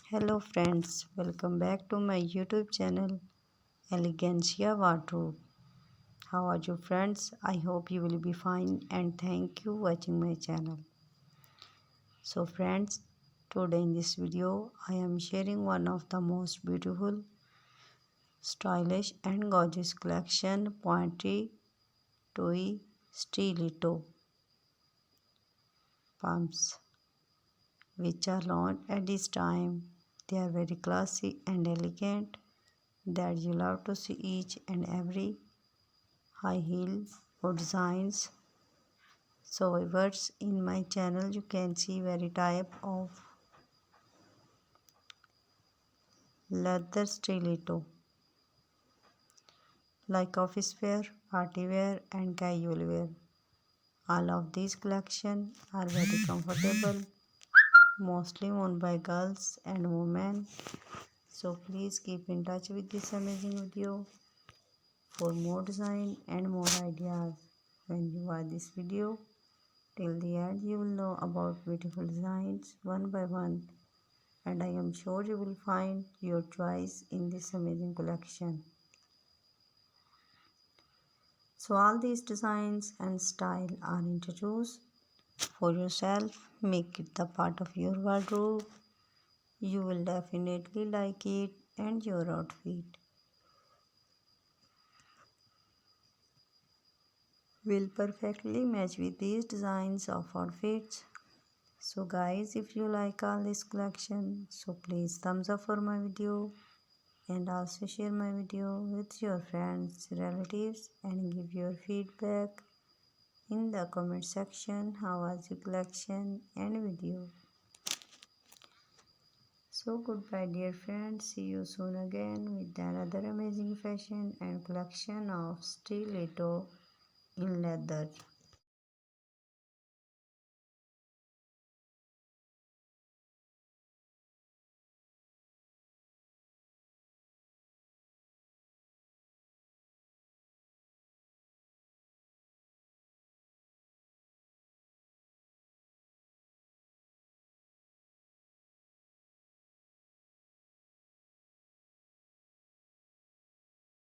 Hello friends, welcome back to my YouTube channel Elegancia Wardrobe. How are you friends? I hope you will be fine and thank you watching my channel. So friends, today in this video I am sharing one of the most beautiful, stylish and gorgeous collection poetry toy stiletto pumps which are launched at this time. They are very classy and elegant that you love to see each and every high heels or designs. So viewers, in my channel you can see very type of leather stiletto like office wear, party wear and casual wear. All of these collection are very comfortable, mostly worn by girls and women. So please keep in touch with this amazing video for more design and more ideas. When you watch this video till the end, you will know about beautiful designs one by one, and I am sure you will find your choice in this amazing collection. So all these designs and style are introduced for yourself. Make it the part of your wardrobe. You will definitely like it and your outfit will perfectly match with these designs of outfits. So guys, if you like all this collection, so please thumbs up for my video and also share my video with your friends, relatives and give your feedback in the comment section. How was your collection and video? So goodbye dear friends, see you soon again with another amazing fashion and collection of stiletto in leather.